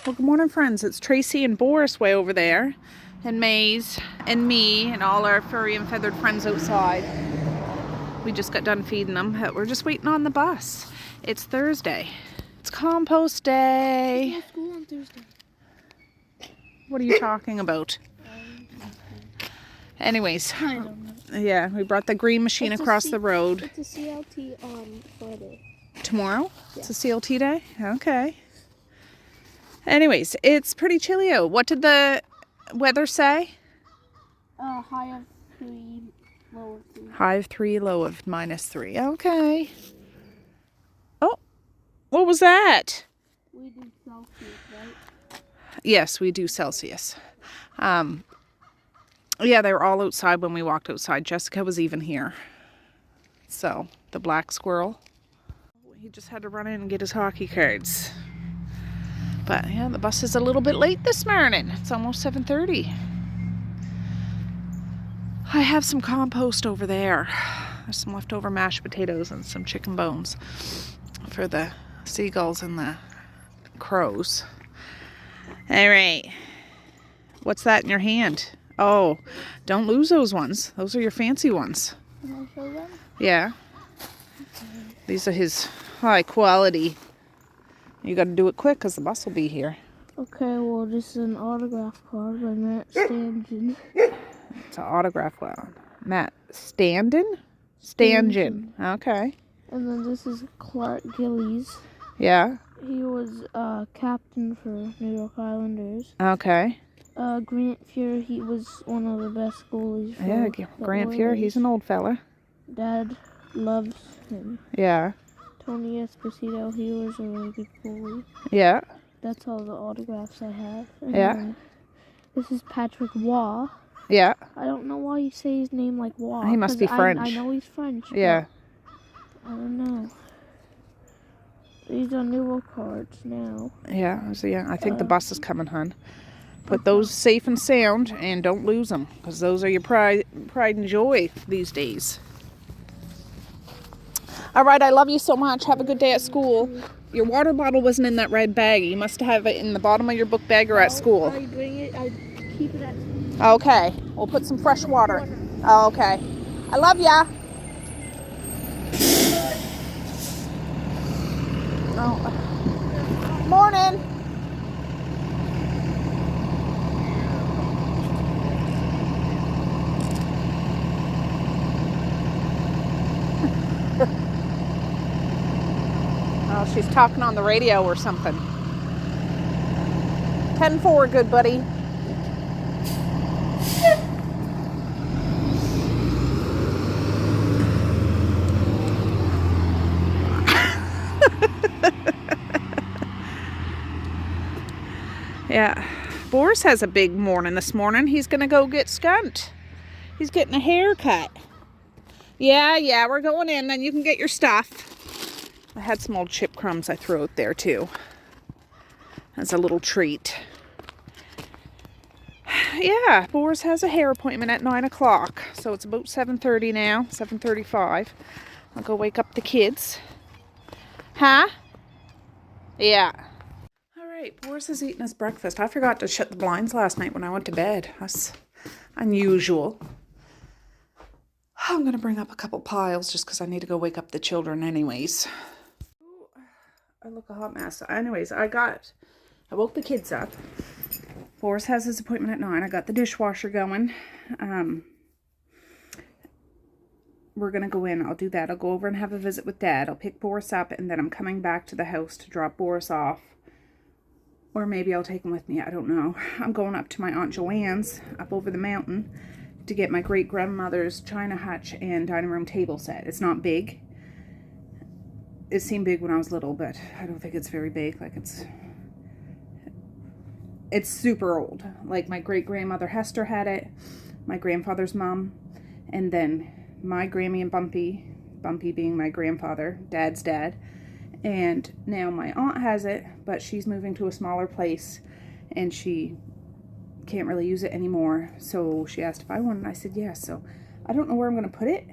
Well, good morning, friends. It's Tracey and Boris way over there, and Maze and me and all our furry and feathered friends outside. We just got done feeding them. We're just waiting on the bus. It's Thursday. It's compost day. There's no school on Thursday. What are you talking about? Anyways, I don't know. yeah, we brought the green machine across the road. It's a CLT on Friday. Tomorrow? Yeah. It's a CLT day? Okay. Anyways, it's pretty chilly out. What did the weather say? High of 3, low of 3. High of 3, low of -3. Okay. Oh, what was that? We do Celsius, right? Yes, we do Celsius. Yeah, they were all outside when we walked outside. Jessica was even here. So, the black squirrel. He just had to run in and get his hockey cards. But yeah, the bus is a little bit late this morning. It's almost 7:30. I have some compost over there. There's some leftover mashed potatoes and some chicken bones for the seagulls and the crows. All right. What's that in your hand? Oh, don't lose those ones. Those are your fancy ones. Can I show them? Yeah. These are his high quality. You got to do it quick because the bus will be here. Okay, well, this is an autograph card by Matt Stangen. It's an autograph one. Matt Stangen? Stangen. Okay. And then this is Clark Gillies. Yeah. He was captain for New York Islanders. Okay. Grant Fuhr, he was one of the best goalies for Yeah, the Grant Fuhr, he's an old fella. Dad loves him. Yeah. Tony Esposito, he was a really good goalie. Yeah. That's all the autographs I have. And Yeah. then this is Patrick Waugh. Yeah. I don't know why you say his name like Waugh. He must be 'cause French. I know he's French. Yeah. I don't know. These are newer cards now. Yeah. So yeah, I think the bus is coming, hon. Put those safe and sound and don't lose them because those are your pride and joy these days. All right, I love you so much. Have a good day at school. Your water bottle wasn't in that red bag. You must have it in the bottom of your book bag or at school. I bring it, I keep it at school. Okay, we'll put some fresh water. Oh, okay. I love ya. Oh. Morning. Oh, she's talking on the radio or something. 10-4, good buddy. Yeah, Boris has a big morning this morning. He's gonna go get skunked. He's getting a haircut. Yeah, we're going in, then you can get your stuff. I had some old chip crumbs I threw out there too. As a little treat. Yeah, Boris has a hair appointment at 9 o'clock. So it's about 7:30 now, 7:35. I'll go wake up the kids. Huh? Yeah. All right, Boris is eating his breakfast. I forgot to shut the blinds last night when I went to bed. That's unusual. I'm going to bring up a couple piles just because I need to go wake up the children anyways. Ooh, I look a hot mess. Anyways, I woke the kids up. Boris has his appointment at 9. I got the dishwasher going. We're going to go in. I'll do that. I'll go over and have a visit with Dad. I'll pick Boris up and then I'm coming back to the house to drop Boris off. Or maybe I'll take him with me. I don't know. I'm going up to my Aunt Joanne's up over the mountain to get my great-grandmother's china hutch and dining room table set. It's not big. It seemed big when I was little, but I don't think it's very big. Like it's super old. Like my great-grandmother Hester had it, my grandfather's mom, and then my Grammy and Bumpy being my grandfather, Dad's dad. And now my aunt has it, but she's moving to a smaller place and she can't really use it anymore. So she asked if I wanted, and I said yes. So I don't know where I'm going to put it,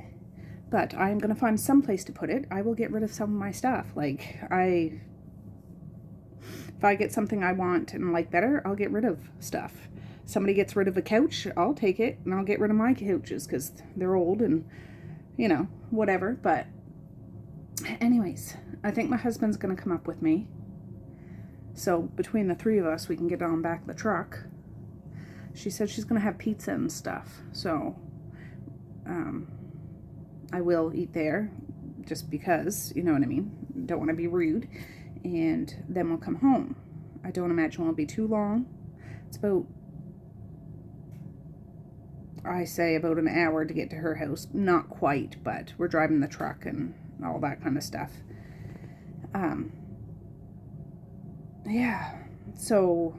but I'm going to find some place to put it. I will get rid of some of my stuff. Like If I get something I want and like better, I'll get rid of stuff. Somebody gets rid of a couch, I'll take it and I'll get rid of my couches because they're old and, you know, whatever. But anyways, I think my husband's going to come up with me. So between the three of us, we can get on back the truck. She said she's going to have pizza and stuff. So I will eat there just because, you know what I mean? Don't want to be rude. And then we'll come home. I don't imagine it'll be too long. It's about, I say about an hour to get to her house. Not quite, but we're driving the truck and all that kind of stuff. Yeah, so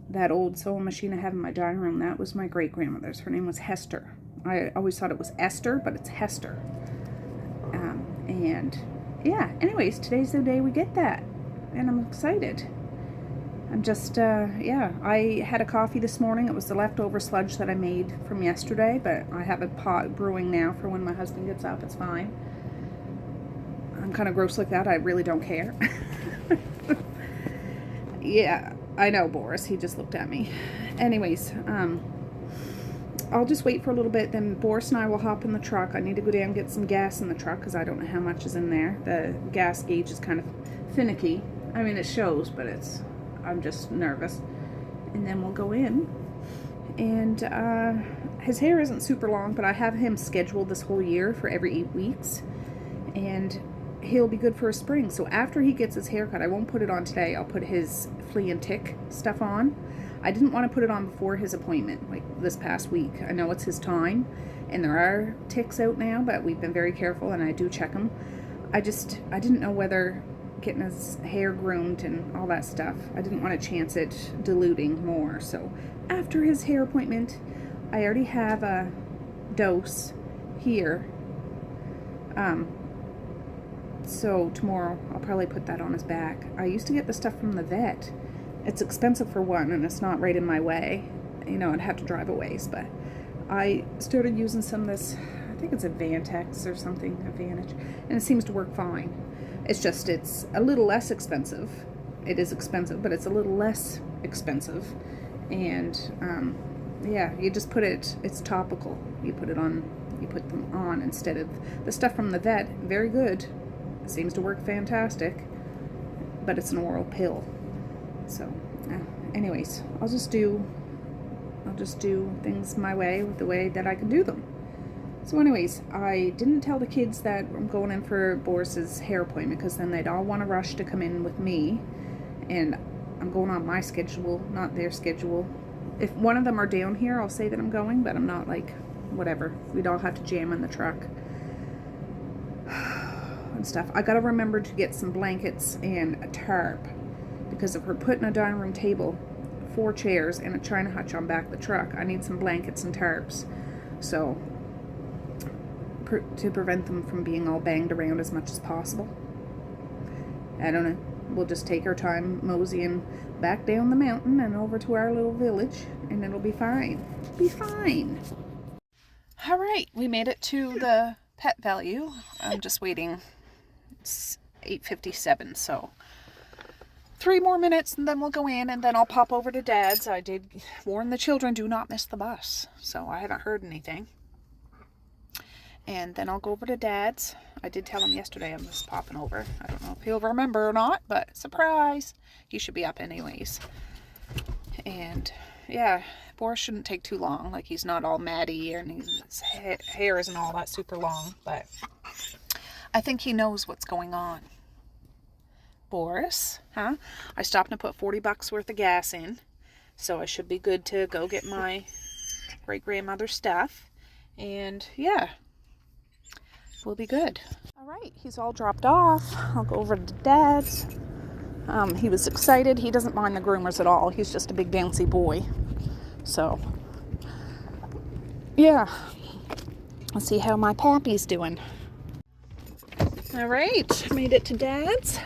that old sewing machine I have in my dining room, that was my great-grandmother's. Her name was Hester. I always thought it was Esther, but it's Hester. And yeah, anyways, today's the day we get that, and I'm excited. I'm just, yeah, I had a coffee this morning. It was the leftover sludge that I made from yesterday, but I have a pot brewing now for when my husband gets up. It's fine. I'm kind of gross like that. I really don't care. Yeah, I know, Boris. He just looked at me. Anyways, I'll just wait for a little bit. Then Boris and I will hop in the truck. I need to go down and get some gas in the truck because I don't know how much is in there. The gas gauge is kind of finicky. I mean, it shows, but I'm just nervous. And then we'll go in. And his hair isn't super long, but I have him scheduled this whole year for every 8 weeks. And he'll be good for a spring. So after he gets his haircut, I won't put it on today. I'll put his flea and tick stuff on. I didn't want to put it on before his appointment, like this past week. I know it's his time, and there are ticks out now, but we've been very careful, and I do check them. I didn't know whether getting his hair groomed and all that stuff, I didn't want to chance it diluting more. So after his hair appointment, I already have a dose here. So tomorrow I'll probably put that on his back. I used to get the stuff from the vet. It's expensive for one, and it's not right in my way. You know, I'd have to drive a ways, but I started using some of this, I think it's Advantex or something, Advantage, and it seems to work fine. It's just, it's a little less expensive. It is expensive, but it's a little less expensive. And yeah, you just put it, it's topical. You put them on instead of the stuff from the vet. Very good. It seems to work fantastic, but it's an oral pill. So anyways, I'll just do things my way, with the way that I can do them. So anyways, I didn't tell the kids that I'm going in for Boris's hair appointment, because then they'd all want to rush to come in with me, and I'm going on my schedule, not their schedule. If one of them are down here, I'll say that I'm going, but I'm not, like, whatever. We'd all have to jam in the truck and stuff. I gotta remember to get some blankets and a tarp, because if we're putting a dining room table, 4 chairs, and a china hutch on back of the truck, I need some blankets and tarps. So to prevent them from being all banged around as much as possible. I don't know. We'll just take our time moseying back down the mountain and over to our little village, and it'll be fine. Be fine. All right, we made it to the Pet Value. I'm just waiting. It's 8:57, so 3 more minutes and then we'll go in, and then I'll pop over to Dad's. I did warn the children, do not miss the bus, so I haven't heard anything. And then I'll go over to Dad's. I did tell him yesterday I was popping over. I don't know if he'll remember or not, but surprise! He should be up anyways. And yeah, Boris shouldn't take too long. Like, he's not all matty, and his hair isn't all that super long, but I think he knows what's going on. Boris, huh? I stopped and put $40 worth of gas in, so I should be good to go get my great-grandmother's stuff. And yeah, we'll be good. All right, he's all dropped off. I'll go over to Dad's. He was excited. He doesn't mind the groomers at all. He's just a big bouncy boy. So yeah, let's see how my pappy's doing. All right, made it to Dad's.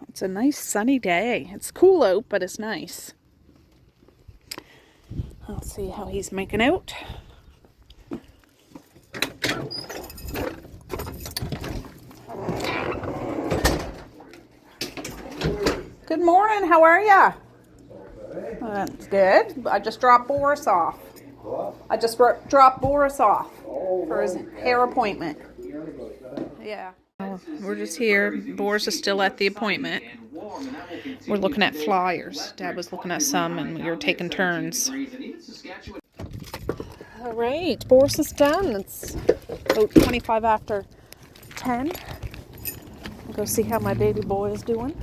It's a nice sunny day. It's cool out, but it's nice. I'll see how he's making out. Good morning. How are ya? That's good. I just dropped Boris off. I just dropped Boris off for his hair appointment. Yeah. We're just here. Boris is still at the appointment. We're looking at flyers. Dad was looking at some and we were taking turns. All right, Boris is done. It's about 25 after 10. I'll go see how my baby boy is doing.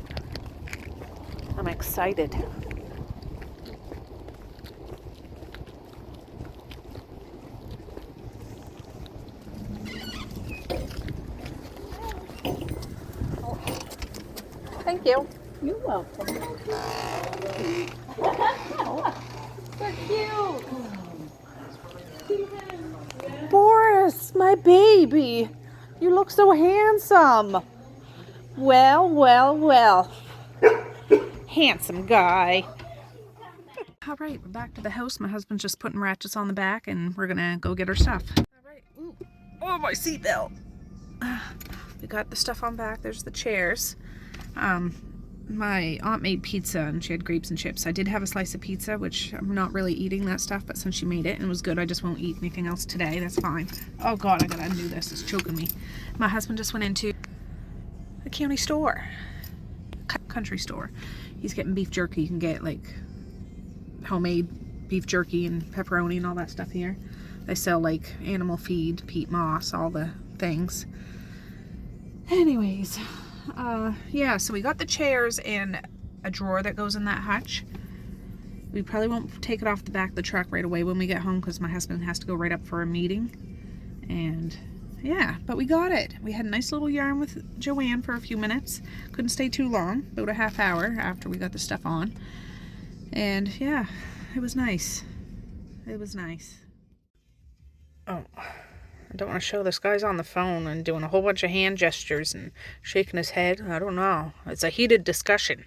I'm excited. Thank you. You're welcome. So cute. Boris, my baby. You look so handsome. Well, well, well. Handsome guy. All right, we're back to the house. My husband's just putting ratchets on the back and we're gonna go get our stuff. All right. Ooh. Oh, my seatbelt. We got the stuff on back. There's the chairs. My aunt made pizza and she had grapes and chips. I did have a slice of pizza, which I'm not really eating that stuff, but since she made it and it was good, I just won't eat anything else today. That's fine. Oh God, I gotta undo this. It's choking me. My husband just went into a county store, country store. He's getting beef jerky. You can get like homemade beef jerky and pepperoni and all that stuff here. They sell like animal feed, peat moss, all the things. Anyways, yeah, so we got the chairs and a drawer that goes in that hutch. We probably won't take it off the back of the truck right away when we get home because my husband has to go right up for a meeting. And yeah, but we got it. We had a nice little yarn with Joanne for a few minutes. Couldn't stay too long, about a half hour after we got the stuff on. And yeah, it was nice. It was nice. Oh, I don't want to show this guy's on the phone and doing a whole bunch of hand gestures and shaking his head. I don't know. It's a heated discussion.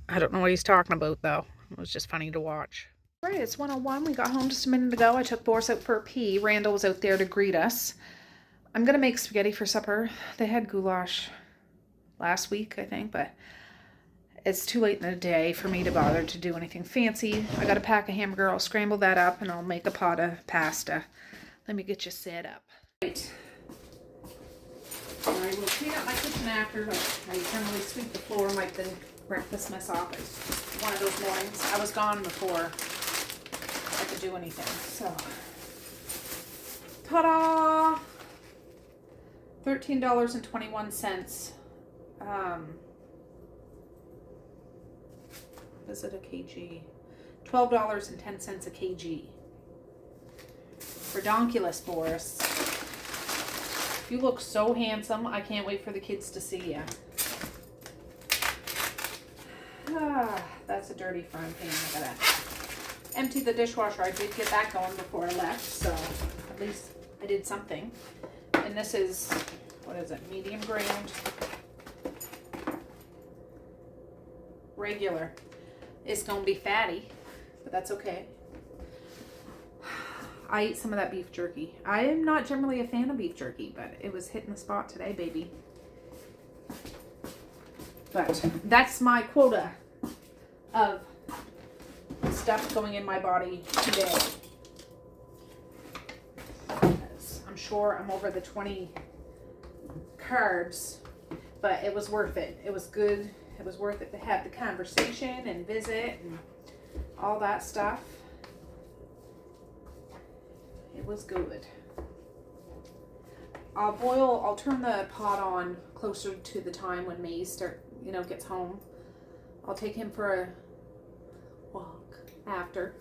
I don't know what he's talking about, though. It was just funny to watch. Right, it's 1:01. We got home just a minute ago. I took Boris out for a pee. Randall was out there to greet us. I'm going to make spaghetti for supper. They had goulash last week, I think, but it's too late in the day for me to bother to do anything fancy. I got a pack of hamburger. I'll scramble that up and I'll make a pot of pasta. Let me get you set up. Right. I will clean up my kitchen after. I generally sweep the floor and wipe the breakfast mess off. It's one of those mornings. I was gone before I could do anything. So, ta-da! $13.21. Is it a kg? $12.10 a kg. Redonkulous, Boris. You look so handsome. I can't wait for the kids to see you. Ah, that's a dirty frying pan. I gotta empty the dishwasher. I did get that going before I left, so at least I did something. And this is, what is it? Medium ground. Regular. It's gonna be fatty, but that's okay. I ate some of that beef jerky. I am not generally a fan of beef jerky, but it was hitting the spot today, baby. But that's my quota of stuff going in my body today. I'm sure I'm over the 20 carbs, but it was worth it. It was good. It was worth it to have the conversation and visit and all that stuff. It was good. I'll turn the pot on closer to the time when Maze gets home. I'll take him for a walk after.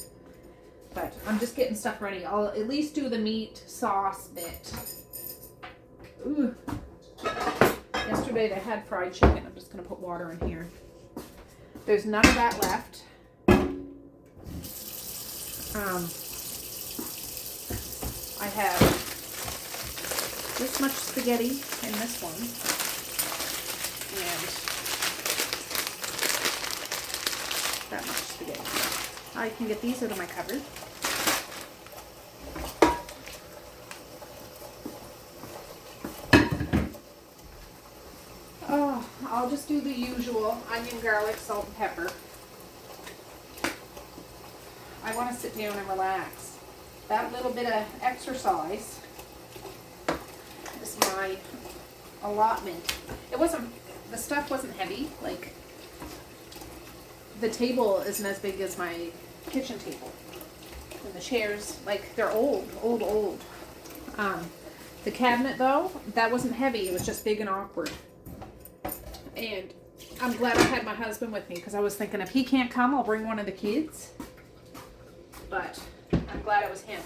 But I'm just getting stuff ready. I'll at least do the meat sauce bit. Ooh. Yesterday they had fried chicken. I'm just going to put water in here. There's none of that left. I have this much spaghetti in this one. And that much spaghetti. I can get these out of my cupboard. I'll I'll just do the usual onion, garlic, salt, and pepper. I want to sit down and relax. That little bit of exercise is my allotment. The stuff wasn't heavy. Like, the table isn't as big as my kitchen table. And the chairs, like, they're old. The cabinet, though, that wasn't heavy. It was just big and awkward. And I'm glad I had my husband with me, because I was thinking if he can't come, I'll bring one of the kids. But I'm glad it was him.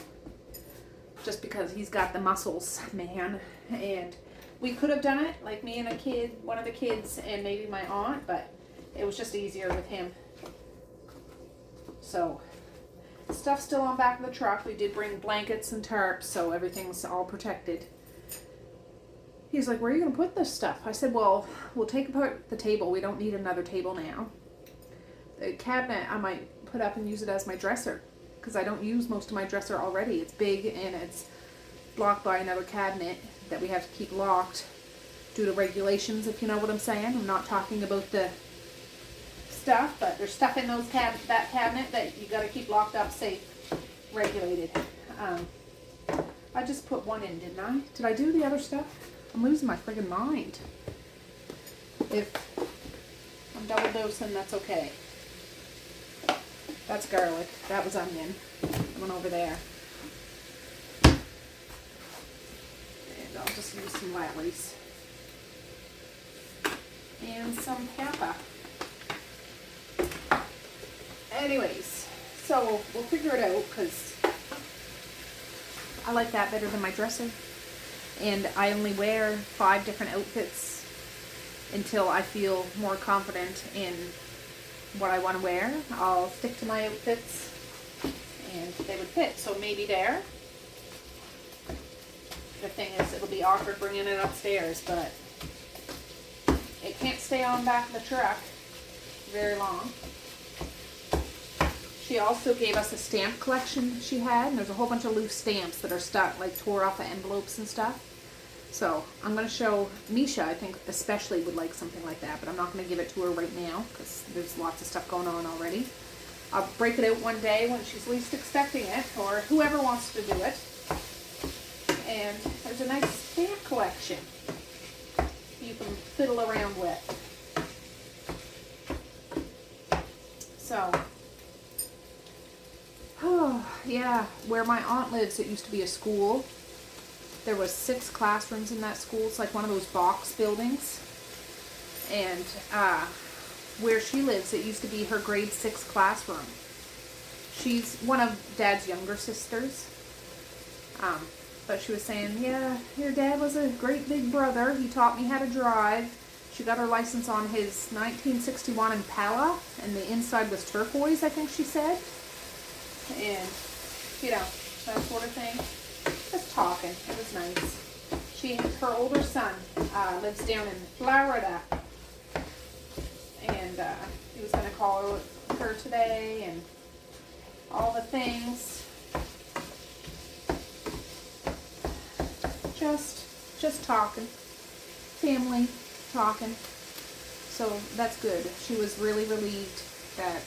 Just because he's got the muscles, man. And we could have done it, like me and a kid, one of the kids, and maybe my aunt, but it was just easier with him. So, stuff's still on back of the truck. We did bring blankets and tarps, so everything's all protected. He's like, where are you going to put this stuff? I said, well, we'll take apart the table. We don't need another table now. The cabinet, I might put up and use it as my dresser, because I don't use most of my dresser already. It's big and it's blocked by another cabinet that we have to keep locked due to regulations, if you know what I'm saying. I'm not talking about the stuff, but there's stuff in those that cabinet that you got to keep locked up, safe, regulated. I just put one in, didn't I? Did I do the other stuff? I'm losing my friggin' mind. If I'm double dosing, that's okay. That's garlic. That was onion. One over there. And I'll just use some Larry's. And some pepper. Anyways, so we'll figure it out, because I like that better than my dresser. And I only wear 5 different outfits until I feel more confident in what I want to wear. I'll stick to my outfits and they would fit. So maybe there. The thing is, it'll be awkward bringing it upstairs, but it can't stay on back of the truck very long. She also gave us a stamp collection she had, and there's a whole bunch of loose stamps that are stuck, like tore off of envelopes and stuff. So I'm going to show Misha, I think especially would like something like that, but I'm not going to give it to her right now because there's lots of stuff going on already. I'll break it out one day when she's least expecting it, or whoever wants to do it. And there's a nice stamp collection you can fiddle around with. So, oh yeah, where my aunt lives, it used to be a school. There was 6 classrooms in that school. It's like one of those box buildings. And where she lives, it used to be her grade 6 classroom. She's one of Dad's younger sisters. But she was saying, yeah, your dad was a great big brother. He taught me how to drive. She got her license on his 1961 Impala, and the inside was turquoise, I think she said. And, you know, that sort of thing. Just talking. It was nice. Her older son lives down in Florida, and he was going to call her today and all the things. Just talking. Family talking. So that's good. She was really relieved that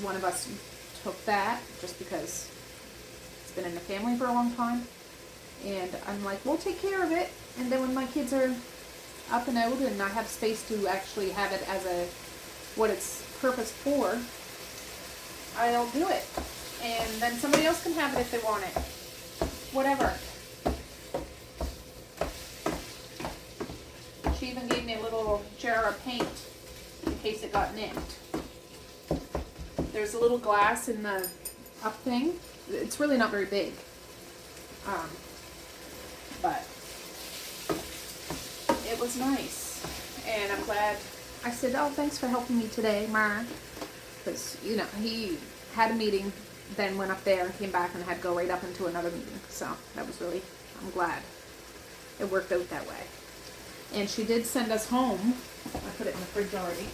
one of us took that, just because been in the family for a long time. And I'm like, we'll take care of it, and then when my kids are up and out and I have space to actually have it as what it's purpose for, I'll do it, and then somebody else can have it if they want it, whatever. She even gave me a little jar of paint in case it got nicked. There's a little glass in the up thing. It's really not very big, but it was nice, and I'm glad. I said, oh, thanks for helping me today, Ma, because, you know, he had a meeting, then went up there and came back and had to go right up into another meeting, so that was really, I'm glad it worked out that way. And she did send us home. I put it in the fridge already.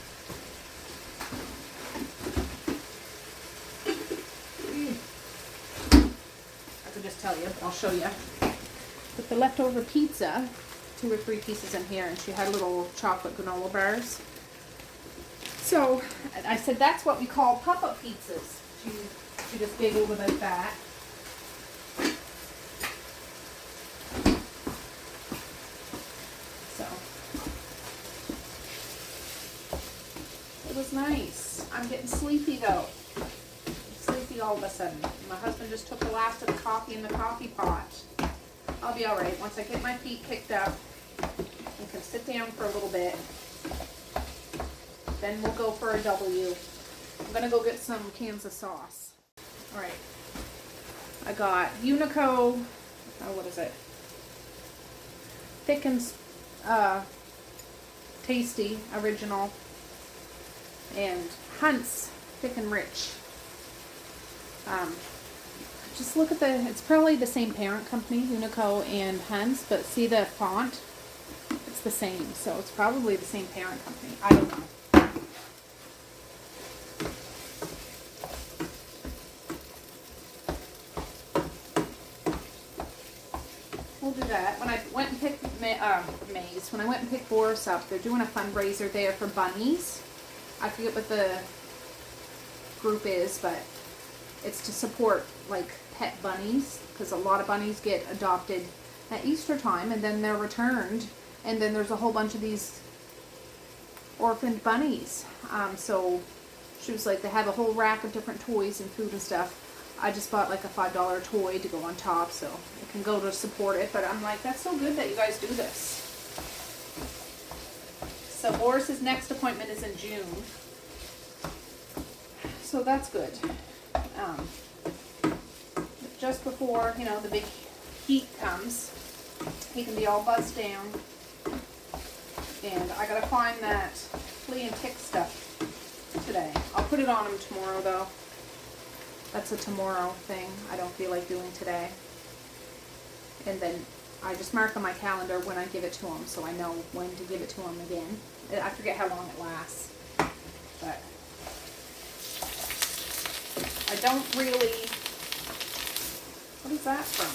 Just tell you, I'll show you. With the leftover pizza, 2 or 3 pieces in here, and she had little chocolate granola bars. So I said, that's what we call pop-up pizzas. She just giggled about that. So it was nice. I'm getting sleepy though. Sleepy all of a sudden. My husband just took the last of the coffee in the coffee pot. I'll be alright once I get my feet kicked up and can sit down for a little bit. Then we'll go for a W. I'm gonna go get some cans of sauce. Alright. I got Unico, what is it? Thick and Tasty Original. And Hunt's Thick and Rich. Just look at it's probably the same parent company, Unico and Hunt's, but see the font? It's the same, so it's probably the same parent company. I don't know. We'll do that. When I went and picked when I went and picked Boris up, they're doing a fundraiser there for bunnies. I forget what the group is, but it's to support like pet bunnies, because a lot of bunnies get adopted at Easter time and then they're returned, and then there's a whole bunch of these orphaned bunnies. So she was like, they have a whole rack of different toys and food and stuff. I just bought like a $5 toy to go on top, so it can go to support it. But I'm like, that's so good that you guys do this. So Boris's next appointment is in June, so that's good. Just before, you know, the big heat comes, he can be all buzzed down. And I gotta find that flea and tick stuff today. I'll put it on him tomorrow though. That's a tomorrow thing. I don't feel like doing today. And then I just mark on my calendar when I give it to him, so I know when to give it to him again. I forget how long it lasts. But I don't really... What is that from?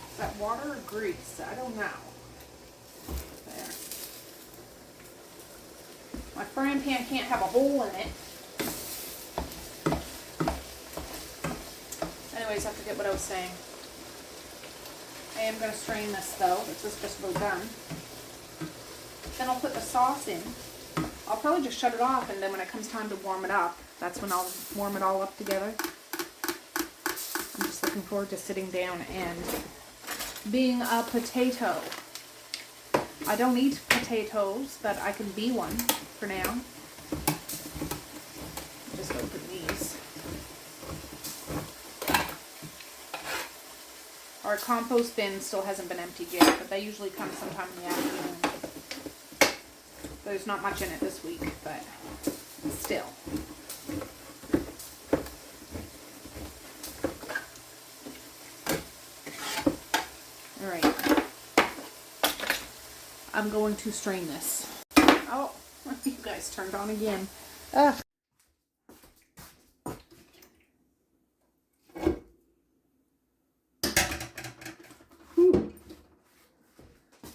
Is that water or grease? I don't know. There. My frying pan can't have a hole in it. Anyways, I forget what I was saying. I am going to strain this though. This is just about done. Then I'll put the sauce in. I'll probably just shut it off, and then when it comes time to warm it up, that's when I'll warm it all up together. I'm just looking forward to sitting down and being a potato. I don't eat potatoes, but I can be one for now. Just open these. Our compost bin still hasn't been emptied yet, but they usually come sometime in the afternoon. There's not much in it this week, but still. Alright. I'm going to strain this. Oh, you guys turned on again. Ugh.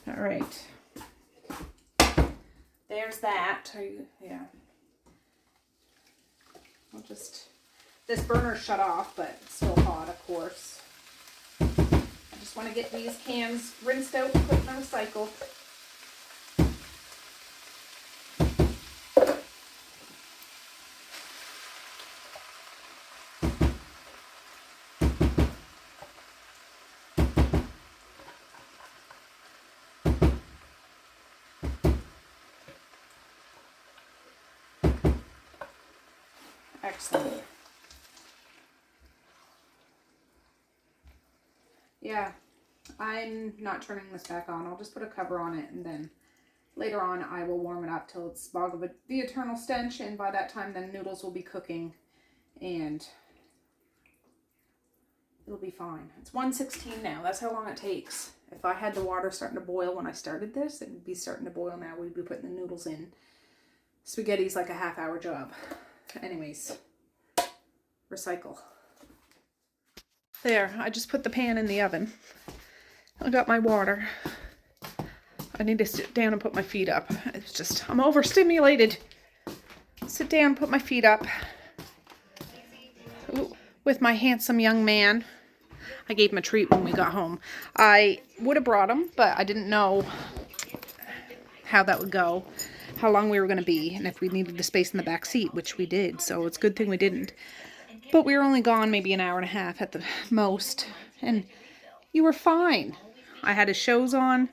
Alright. There's that. Yeah. I'll just... This burner's shut off, but it's still hot, of course. I just want to get these cans rinsed out and put in the recycle. Excellent. Yeah, I'm not turning this back on. I'll just put a cover on it, and then later on I will warm it up till it's bog of the eternal stench, and by that time the noodles will be cooking and it'll be fine. It's 1:16 now. That's how long it takes. If I had the water starting to boil when I started this, it would be starting to boil now. We'd be putting the noodles in. Spaghetti's like a half-hour job. Anyways, recycle. There, I just put the pan in the oven. I got my water. I need to sit down and put my feet up. It's just, I'm overstimulated. Sit down, put my feet up. Ooh, with my handsome young man. I gave him a treat when we got home. I would have brought him, but I didn't know how that would go, how long we were going to be, and if we needed the space in the back seat, which we did, so it's a good thing we didn't. But we were only gone maybe an hour and a half at the most, and you were fine. I had his shows on.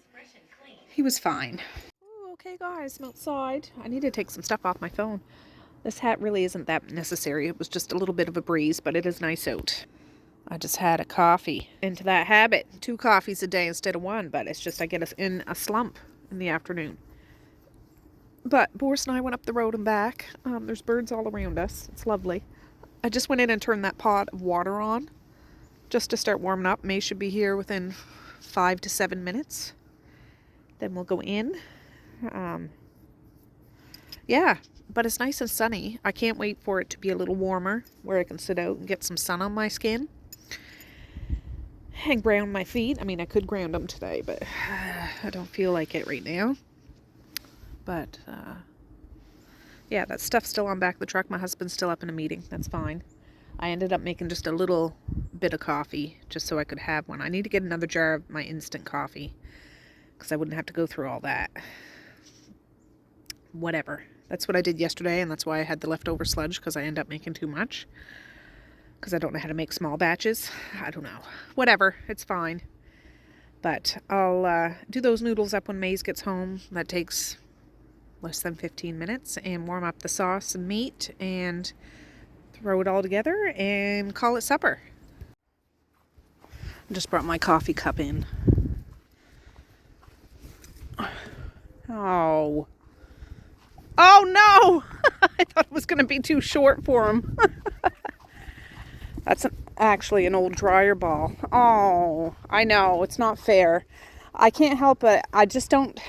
He was fine. Ooh, okay guys, I'm outside. I need to take some stuff off my phone. This hat really isn't that necessary. It was just a little bit of a breeze, but it is nice out. I just had a coffee. Into that habit. 2 coffees a day instead of 1, but it's just I get in a slump in the afternoon. But Boris and I went up the road and back. There's birds all around us. It's lovely. I just went in and turned that pot of water on just to start warming up. May should be here within 5 to 7 minutes. Then we'll go in. Yeah, but it's nice and sunny. I can't wait for it to be a little warmer where I can sit out and get some sun on my skin. And ground my feet. I mean, I could ground them today, but I don't feel like it right now. But, yeah, that stuff's still on back of the truck. My husband's still up in a meeting. That's fine. I ended up making just a little bit of coffee just so I could have one. I need to get another jar of my instant coffee because I wouldn't have to go through all that. Whatever. That's what I did yesterday, and that's why I had the leftover sludge, because I end up making too much. Because I don't know how to make small batches. I don't know. Whatever. It's fine. But I'll do those noodles up when Maze gets home. That takes less than 15 minutes. And warm up the sauce and meat. And throw it all together and call it supper. I just brought my coffee cup in. Oh. Oh no! I thought it was going to be too short for him. That's actually an old dryer ball. Oh, I know. It's not fair. I can't help it. I just don't...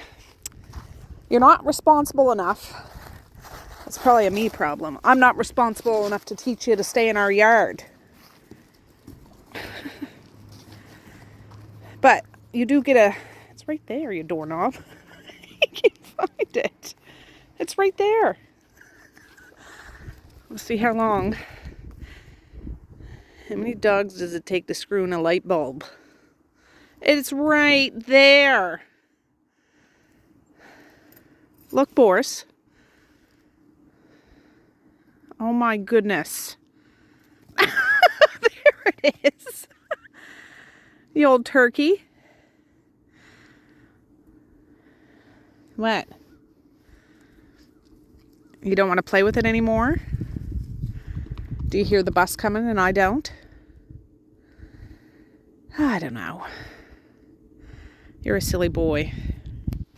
You're not responsible enough. It's probably a me problem. I'm not responsible enough to teach you to stay in our yard. But you do get a... It's right there, you doorknob. You can't find it. It's right there. We'll see how long. How many dogs does it take to screw in a light bulb? It's right there. Look, Boris. Oh my goodness. There it is. The old turkey. What? You don't want to play with it anymore? Do you hear the bus coming and I don't? I don't know. You're a silly boy.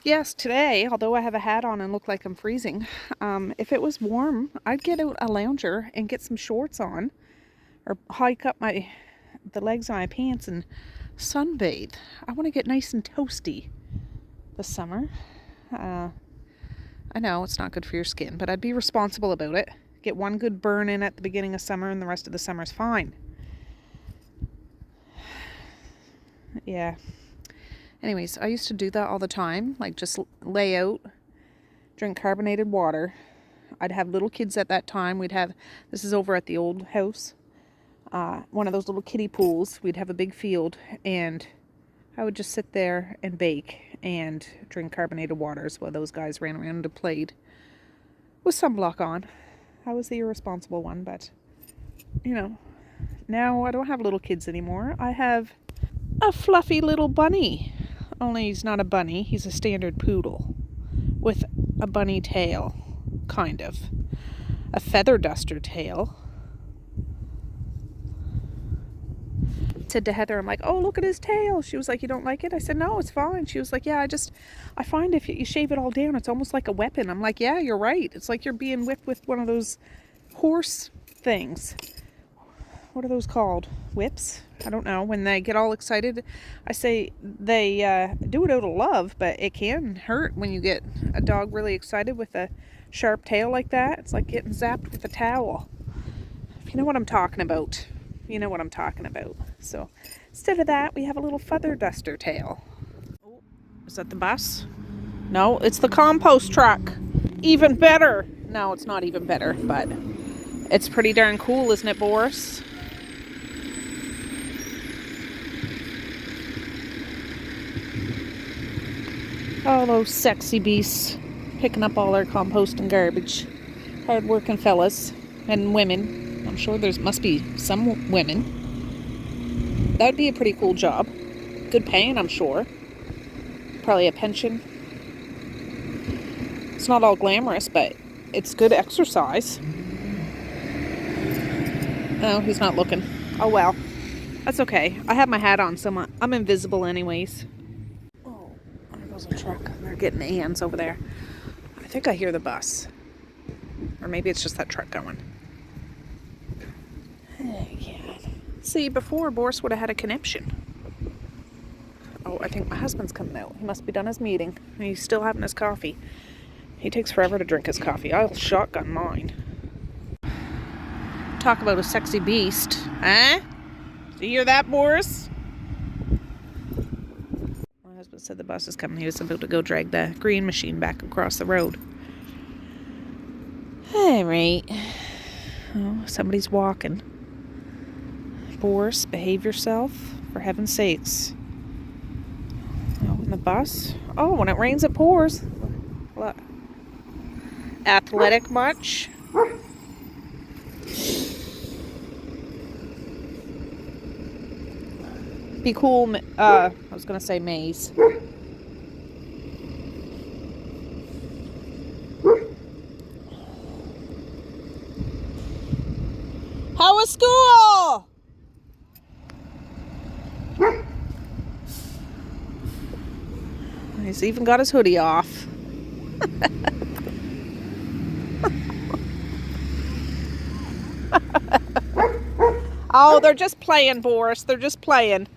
Yes, today, although I have a hat on and look like I'm freezing, if it was warm, I'd get out a lounger and get some shorts on, or hike up the legs of my pants and sunbathe. I want to get nice and toasty this summer. I know it's not good for your skin, but I'd be responsible about it. Get one good burn in at the beginning of summer and the rest of the summer's fine. Yeah. Anyways, I used to do that all the time. Like just lay out, drink carbonated water. I'd have little kids at that time. This is over at the old house. One of those little kiddie pools. We'd have a big field and I would just sit there and bake and drink carbonated waters while those guys ran around and played with sunblock on. I was the irresponsible one, but, you know, now I don't have little kids anymore. I have a fluffy little bunny. Only he's not a bunny. He's a standard poodle with a bunny tail, kind of. A feather duster tail. Said to Heather, I'm like, oh, look at his tail. She was like, you don't like it? I said, no, it's fine. She was like, yeah, I find if you shave it all down, it's almost like a weapon. I'm like, yeah, you're right. It's like you're being whipped with one of those horse things. what are those called? Whips? I don't know. When they get all excited, I say they do it out of love, but it can hurt when you get a dog really excited with a sharp tail like that. It's like getting zapped with a towel. If you know what I'm talking about, you know what I'm talking about. So instead of that, we have a little feather duster tail. Oh, is that the bus? No, it's the compost truck. Even better. No, it's not even better, but it's pretty darn cool, isn't it, Boris? All those sexy beasts picking up all our compost and garbage. Hard-working fellas and women. I'm sure there must be some women. That'd be a pretty cool job. Good paying, I'm sure. Probably a pension. It's not all glamorous, but it's good exercise. Oh, he's not looking. Oh well. That's okay. I have my hat on, so I'm invisible anyways. Oh, there goes a truck. They're getting the hands over there. I think I hear the bus. Or maybe it's just that truck going. Yeah. See, before Boris would have had a conniption. Oh, I think my husband's coming out. He must be done his meeting. And he's still having his coffee. He takes forever to drink his coffee. I'll shotgun mine. Talk about a sexy beast. Huh? Do you hear that, Boris? My husband said the bus is coming. He was about to go drag the green machine back across the road. All right. Oh, somebody's walking. Boris, behave yourself. For heaven's sakes. Oh, in the bus? Oh, when it rains, it pours. Look. Athletic much? Be cool, I was gonna say Maze. How was school? He's even got his hoodie off. Oh, they're just playing, Boris. They're just playing.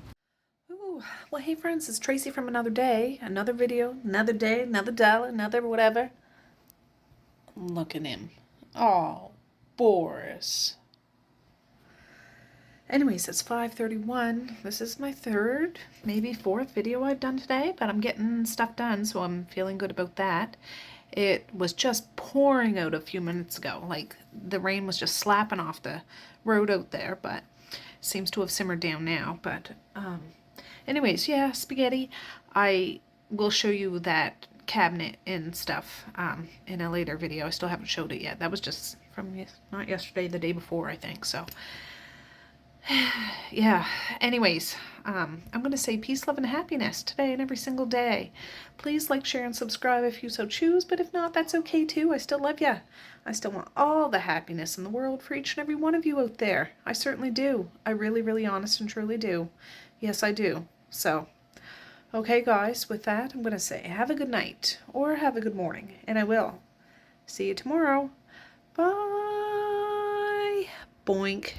Ooh, well, hey, friends. It's Tracey from another day. Another video. Another day. Another dollar. Another whatever. Look at him. Oh, Boris. Anyways, it's 5:31. This is my third, maybe fourth video I've done today, but I'm getting stuff done, so I'm feeling good about that. It was just pouring out a few minutes ago. Like, the rain was just slapping off the road out there, but seems to have simmered down now. But anyways, yeah, spaghetti. I will show you that cabinet and stuff in a later video. I still haven't showed it yet. That was just from not yesterday, the day before, I think. So yeah, anyways, I'm going to say peace, love, and happiness today and every single day. Please like, share, and subscribe if you so choose, but if not, that's okay too. I still love you. I still want all the happiness in the world for each and every one of you out there. I certainly do. I really, really honest and truly do. Yes, I do. So, okay, guys, with that, I'm going to say have a good night or have a good morning, and I will. See you tomorrow. Bye. Boink.